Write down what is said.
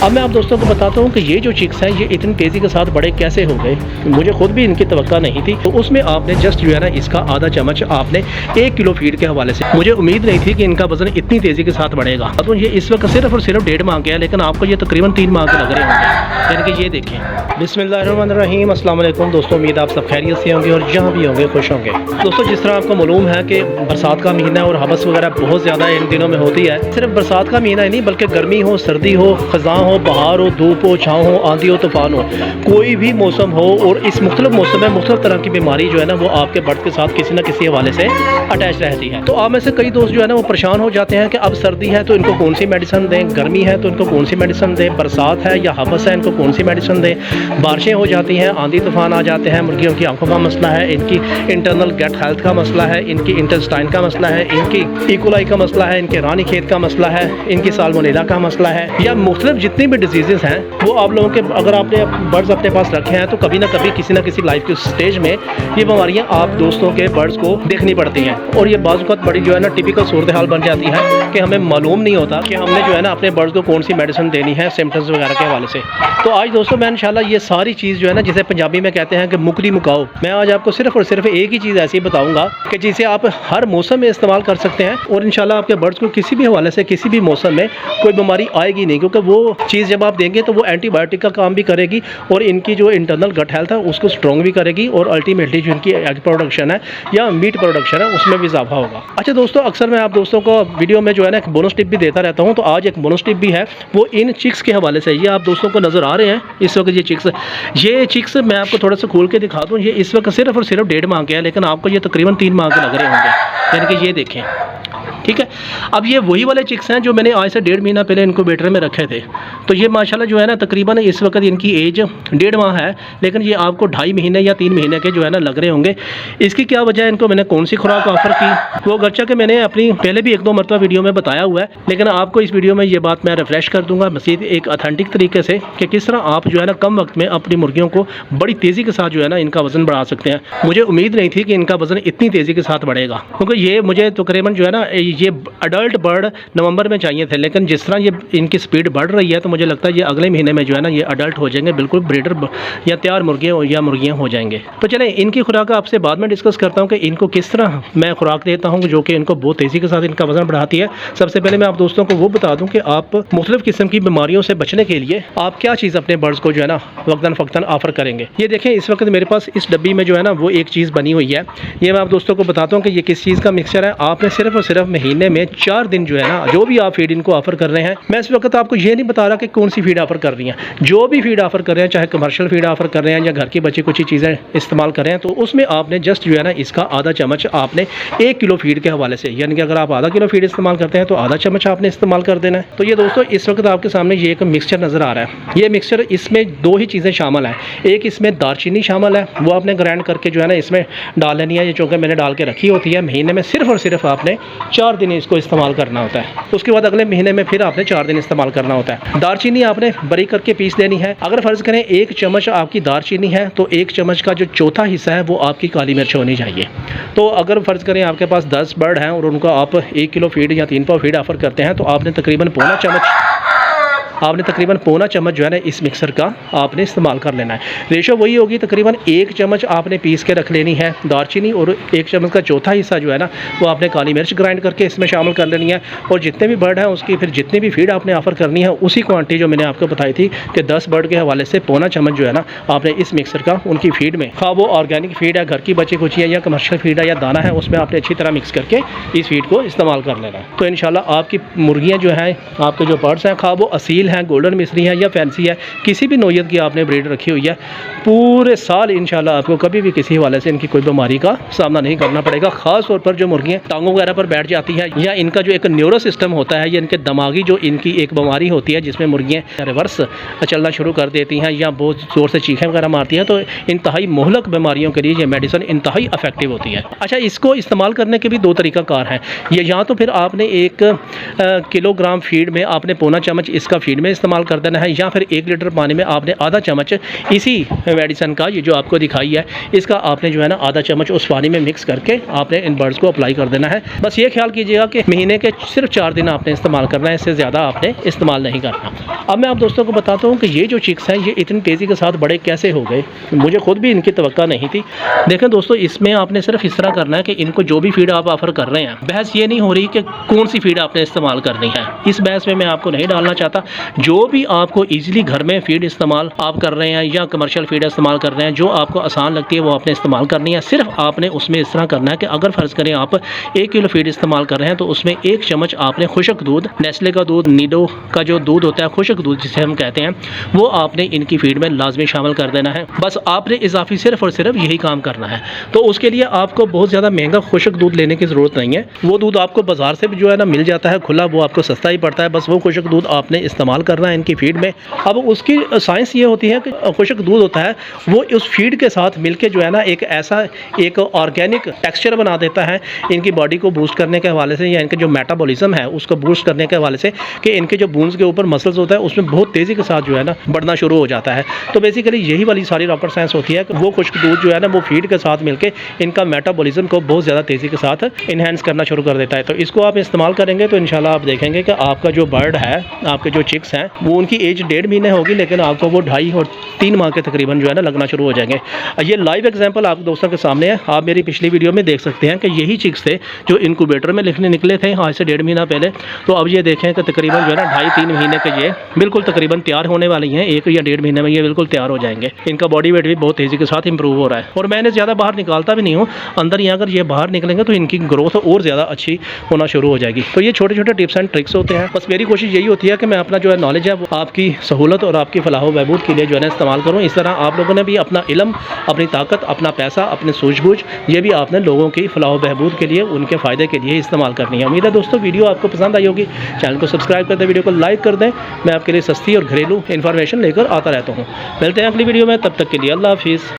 अब मैं आप दोस्तों को बताता हूँ कि ये जो चिक्स हैं ये इतनी तेज़ी के साथ बड़े कैसे हो गए, मुझे खुद भी इनकी तवक्का नहीं थी। तो उसमें आपने जस्ट जो है ना इसका आधा चम्मच आपने 1 किलो फीड के हवाले से, मुझे उम्मीद नहीं थी कि इनका वजन इतनी तेज़ी के साथ बढ़ेगा। तो ये इस वक्त सिर्फ और सिर्फ 1.5 माह के है, लेकिन आपको ये तकरीबन 3 माह के लग रहे होंगे। यानी कि ये देखें। बिस्मिल्लाहिर्रहमानिर्रहीम, अस्सलाम वालेकुम दोस्तों, उम्मीद आप सब खैरियत से होंगे और जहाँ भी होंगे खुश होंगे। दोस्तों जिस तरह आपको मालूम है कि बरसात का महीना है और हवस वगैरह बहुत ज़्यादा इन दिनों में होती है। सिर्फ बरसात का महीना ही नहीं बल्कि गर्मी हो, सर्दी हो, ख़ज़ां हो, बहार हो, धूप हो, छाँव हो, आंधी हो, तूफान हो, कोई भी मौसम हो और इस मुख्तलिफ मौसम में मुख्तलिफ तरह की बीमारी जो है ना वो आपके बर्ड के साथ किसी न किसी हवाले से अटैच रहती है। तो आप में से कई दोस्त जो है ना वो परेशान हो जाते हैं कि अब सर्दी है तो इनको कौन सी मेडिसिन दें, गर्मी है तो इनको कौन सी मेडिसिन दें, बरसात है या हवस है इनको कौन सी मेडिसिन दें, बारिशें हो जाती हैं, आंधी तूफान आ जाते हैं, मुर्गियों की आंखों का मसला है, इनकी इंटरनल गट हेल्थ का मसला है, इनकी इंटेस्टाइन का मसला है, इनकी इकोलाई का मसला है, इनके रानी खेत का मसला है, इनकी साल्मोनेला का मसला है, या मुख्तलिफ जितनी भी डिजीज़ हैं वो आप लोगों के अगर आपने बर्ड्स अपने पास रखे हैं तो कभी ना कभी किसी ना किसी लाइफ के स्टेज में ये बीमारियां आप दोस्तों के बर्ड्स को देखनी पड़ती हैं। और ये बाज़ वक़्त बड़ी जो है ना टिपिकल सूरत हाल बन जाती है कि हमें मालूम नहीं होता कि हमने जो है ना अपने बर्ड्स को कौन सी मेडिसिन देनी है सिम्टम्स वगैरह के हवाले से। तो आज दोस्तों मैं इंशाल्लाह ये सारी चीज़ जो है ना जिसे पंजाबी में कहते हैं कि मुकरी मुकाओ, मैं आज आपको सिर्फ और सिर्फ एक ही चीज़ ऐसी बताऊँगा कि जिसे आप हर मौसम में इस्तेमाल कर सकते हैं और इंशाल्लाह आपके बर्ड्स को किसी भी हवाले से किसी भी मौसम में कोई बीमारी आएगी नहीं, क्योंकि वो चीज़ जब आप देंगे तो वो एंटीबायोटिक का काम भी करेगी और इनकी जो इंटरनल गट हेल्थ है उसको स्ट्रॉन्ग भी करेगी और अल्टीमेटली जो इनकी एग प्रोडक्शन है या मीट प्रोडक्शन है उसमें भी इजाफा होगा। अच्छा दोस्तों, अक्सर मैं आप दोस्तों को वीडियो में जो है ना एक बोनस टिप भी देता रहता हूँ, तो आज एक बोनस टिप भी है वो इन चिक्स के हवाले से। ये आप दोस्तों को नज़र आ रहे हैं इस वक्त ये चिक्स मैं आपको थोड़ा सा खोल के दिखा दूँ। ये इस वक्त सिर्फ और सिर्फ 1.5 माह के हैं, लेकिन आपको ये तकरीबन 3 माह के लग रहे होंगे। यानी कि ये देखें, ठीक है। अब ये वही वाले चिक्स हैं जो मैंने आज से 1.5 महीना पहले इनक्यूबेटर में रखे थे। तो ये माशाल्लाह जो है ना तकरीबन इस वक्त इनकी एज 1.5 माह है, लेकिन ये आपको 2.5 महीने या 3 महीने के जो है ना लग रहे होंगे। इसकी क्या वजह है, इनको मैंने कौन सी खुराक ऑफ़र की वो गर्चा के मैंने अपनी पहले भी 1-2 मरतबा वीडियो में बताया हुआ है, लेकिन आपको इस वीडियो में ये बात मैं रिफ्रेश कर दूँगा मज़ीद एक ऑथेंटिक तरीके से कि किस तरह आप जो है ना कम वक्त में अपनी मुर्गियों को बड़ी तेज़ी के साथ जो है ना इनका वज़न बढ़ा सकते हैं। मुझे उम्मीद नहीं थी कि इनका वज़न इतनी तेज़ी के साथ बढ़ेगा, क्योंकि ये मुझे तकरीबन जो है ना ये अडल्ट बर्ड नवंबर में चाहिए थे, लेकिन जिस तरह ये इनकी स्पीड बढ़ रही है तो मुझे लगता है ये अगले महीने में जो है ना ये अडल्ट हो जाएंगे, बिल्कुल ब्रीडर या तैयार मुर्गियाँ हो जाएंगे। तो चलें इनकी खुराक आपसे बाद में डिस्कस करता हूँ कि इनको किस तरह मैं खुराक देता हूँ जो कि इनको बहुत तेज़ी के साथ इनका वजन बढ़ाती है। सबसे पहले मैं आप दोस्तों को वो बता दूँ कि आप मुख्तलिफ किस्म की बीमारियों से बचने के लिए आप क्या चीज़ अपने बर्ड्स को जो है ना वक्तन फ़क्तन ऑफ़र करेंगे। ये देखें इस वक्त मेरे पास इस डब्बी में जो है ना वो एक चीज़ बनी हुई है। ये मैं आप दोस्तों को बताता हूँ कि ये किस चीज़ का मिक्सचर है। आपने सिर्फ और सिर्फ महीने में 4 दिन जो है ना जो भी आप फीड इनको ऑफर कर रहे हैं, मैं इस वक्त आपको ये नहीं बता रहा कि कौन सी फीड ऑफर कर रही हैं, जो भी फीड ऑफर कर रहे हैं चाहे कमर्शियल फीड ऑफर कर रहे हैं या घर की बची कुछ चीज़ें इस्तेमाल कर रहे हैं, तो उसमें आपने जस्ट जो है ना इसका आधा चम्मच आपने 1 किलो फीड के हवाले से, यानी कि अगर आप आधा किलो फीड इस्तेमाल करते हैं तो आधा चम्मच आपने इस्तेमाल कर देना है। तो ये दोस्तों इस वक्त आपके सामने ये एक मिक्सचर नज़र आ रहा है। ये मिक्सचर इसमें 2 ही चीज़ें शामिल हैं, एक इसमें दालचीनी शामिल है, वो आपने ग्राइंड करके जो है ना इसमें डाल लेनी है। ये चूँकि मैंने डाल के रखी होती है, महीने में सिर्फ और सिर्फ आपने 4 दिन इसको इस्तेमाल करना होता है, उसके बाद अगले महीने में फिर आपने 4 दिन इस्तेमाल करना होता है। दालचीनी आपने बारीक करके पीस देनी है। अगर फ़र्ज़ करें 1 चम्मच आपकी दालचीनी है तो 1 चम्मच का जो चौथा हिस्सा है वो आपकी काली मिर्च होनी चाहिए। तो अगर फ़र्ज़ करें आपके पास 10 बर्ड हैं और उनको आप 1 किलो फीड या 3 पाव फीड ऑफ़र करते हैं तो आपने तकरीबन पौना चम्मच जो है ना इस मिक्सर का आपने इस्तेमाल कर लेना है। रेशो वही होगी, तकरीबन 1 चम्मच आपने पीस के रख लेनी है दालचीनी और 1 चम्मच का चौथा हिस्सा जो है ना वो आपने काली मिर्च ग्राइंड करके इसमें शामिल कर लेनी है। और जितने भी बर्ड हैं उसकी फिर जितनी भी फीड आपने ऑफ़र करनी है उसी क्वांटिटी जो मैंने आपको बताई थी कि 10 बर्ड के हवाले से पौना चम्मच जो है ना आपने इस मिक्सर का उनकी फीड में, खा वो ऑर्गेनिक फीड है, घर की बची कुची है या कमर्शियल फीड है या दाना है, उसमें आपने अच्छी तरह मिक्स करके इस फीड को इस्तेमाल कर लेना है। तो इंशाल्लाह आपकी मुर्गियाँ जो हैं, आपके जो बर्ड्स हैं, खा वो असील हैं, गोल्डन मिस्री है या फैंसी है, किसी भी नौयत की आपने ब्रीड रखी हुई है, पूरे साल इंशाल्लाह आपको कभी भी किसी हवाले से इनकी कोई बीमारी का सामना नहीं करना पड़ेगा। ख़ास तौर पर जो मुर्गियाँ टांगों वगैरह पर बैठ जाती हैं या इनका जो एक न्यूरो सिस्टम होता है या इनके दिमागी जो इनकी एक बीमारी होती है जिसमें मुर्गियाँ रिवर्स चलना शुरू कर देती हैं या बहुत ज़ोर से चीखें वगैरह मारती हैं, तो इंतहाई मुहलक बीमारियों के लिए ये मेडिसिन इंतहाई इफेक्टिव होती है। अच्छा, इसको इस्तेमाल करने के भी 2 तरीक़ाकार हैं। ये या तो फिर आपने 1 किलोग्राम फीड में आपने पौना चम्मच इसका फीड फीड में इस्तेमाल कर देना है, या फिर 1 लीटर पानी में आपने आधा चम्मच इसी मेडिसिन का, ये जो आपको दिखाई है, इसका आपने जो है ना आधा चम्मच उस पानी में मिक्स करके आपने इन बर्ड्स को अप्लाई कर देना है। बस ये ख्याल कीजिएगा कि महीने के सिर्फ 4 दिन आपने इस्तेमाल करना है, इससे ज़्यादा आपने इस्तेमाल नहीं करना। अब मैं आप दोस्तों को बताता हूँ कि ये जो चिक्स हैं ये इतनी तेज़ी के साथ बड़े कैसे हो गए, मुझे खुद भी इनकी तवक्का नहीं थी। देखें दोस्तों, इसमें आपने सिर्फ इस तरह करना है कि इनको जो भी फीड आप ऑफर कर रहे हैं, बहस ये नहीं हो रही कि कौन सी फीड आपने इस्तेमाल करनी है, इस बहस में मैं आपको नहीं डालना चाहता। जो भी आपको ईजिली घर में फीड इस्तेमाल आप कर रहे हैं या कमर्शियल फीड इस्तेमाल कर रहे हैं, जो आपको आसान लगती है वो आपने इस्तेमाल करनी है। सिर्फ आपने उसमें इस तरह करना है कि अगर फ़र्ज़ करें आप 1 किलो फीड इस्तेमाल कर रहे हैं तो उसमें 1 चम्मच आपने खुश्क दूध, नेस्ले का दूध, नीडो का जो दूध होता है, खुश्क दूध जिसे हम कहते हैं, वो आपने इनकी फीड में लाजमी शामिल कर देना है। बस आपने इजाफी सिर्फ और सिर्फ यही काम करना है। तो उसके लिए आपको बहुत ज़्यादा महंगा खुश्क दूध लेने की ज़रूरत नहीं है, वो दूध आपको बाज़ार से भी जो है ना मिल जाता है खुला, वो आपको सस्ता ही पड़ता है। बस वो खुश्क दूध आपने इस्तेमाल करना है इनकी फीड में। अब उसकी साइंस ये होती है कि खुश्क दूध होता है वो उस फीड के साथ मिलके जो है ना एक ऑर्गेनिक टेक्सचर बना देता है इनकी बॉडी को बूस्ट करने के हवाले से, या इनके जो मेटाबॉलिज्म है उसको बूस्ट करने के हवाले से, कि इनके जो बोन्स के ऊपर मसल्स होता है उसमें बहुत तेज़ी के साथ जो है ना बढ़ना शुरू हो जाता है। तो बेसिकली यही वाली सारी रॉकेट साइंस होती है कि वो खुश्क दूध जो है ना वो फीड के साथ मिलके इनका मेटाबॉलिज्म को बहुत ज़्यादा तेज़ी के साथ इन्हेंस करना शुरू कर देता है। तो इसको आप इस्तेमाल करेंगे तो इंशाल्लाह आप देखेंगे कि आपका जो बर्ड है, आपके जो चिक्स हैं, वो उनकी एज 1.5 महीने होगी, लेकिन आपको वो 2.5 और 3 माह के तकरीबन जो है ना लगना शुरू हो जाएंगे। ये लाइव एग्जांपल आप दोस्तों के सामने है, आप मेरी पिछली वीडियो में देख सकते हैं कि यही चिक्स थे जो इनक्यूबेटर में लिखने निकले थे आज से 1.5 महीना पहले। तो अब ये देखें कि तकरीबन जो है ना 2.5-3 महीने के ये बिल्कुल तकरीबन तैयार होने वाली हैं। 1 या 1.5 महीने में ये बिल्कुल तैयार हो जाएंगे। इनका बॉडी वेट भी बहुत तेज़ी के साथ इंप्रूव हो रहा है, और मैंने ज़्यादा बाहर निकालता भी नहीं हूँ, अंदर ही अगर ये बाहर निकलेंगे तो इनकी ग्रोथ और ज़्यादा अच्छी होना शुरू हो जाएगी। तो ये छोटे छोटे टिप्स एंड ट्रिक्स होते हैं। बस मेरी कोशिश यही होती है कि मैं अपना जो है नॉलेज है वो आपकी सहूलत और आपकी फलाह बहबूद के लिए जो है ना इस्तेमाल करूँ। इस तरह आप लोगों ने भी अपना इल्म, अपनी ताकत, अपना पैसा, अपनी सूझबूझ, ये भी आपने लोगों की फलाह बहबूद के लिए, उनके फ़ायदे के लिए इस्तेमाल करनी है। उम्मीद है दोस्तों वीडियो आपको पसंद आई होगी। चैनल को सब्सक्राइब कर दें, वीडियो को लाइक कर दें। मैं आपके लिए सस्ती और घरेलू इन्फॉर्मेशन लेकर आता रहता हूँ। मिलते हैं अगली वीडियो में, तब तक के लिए अल्लाह हाफिज़।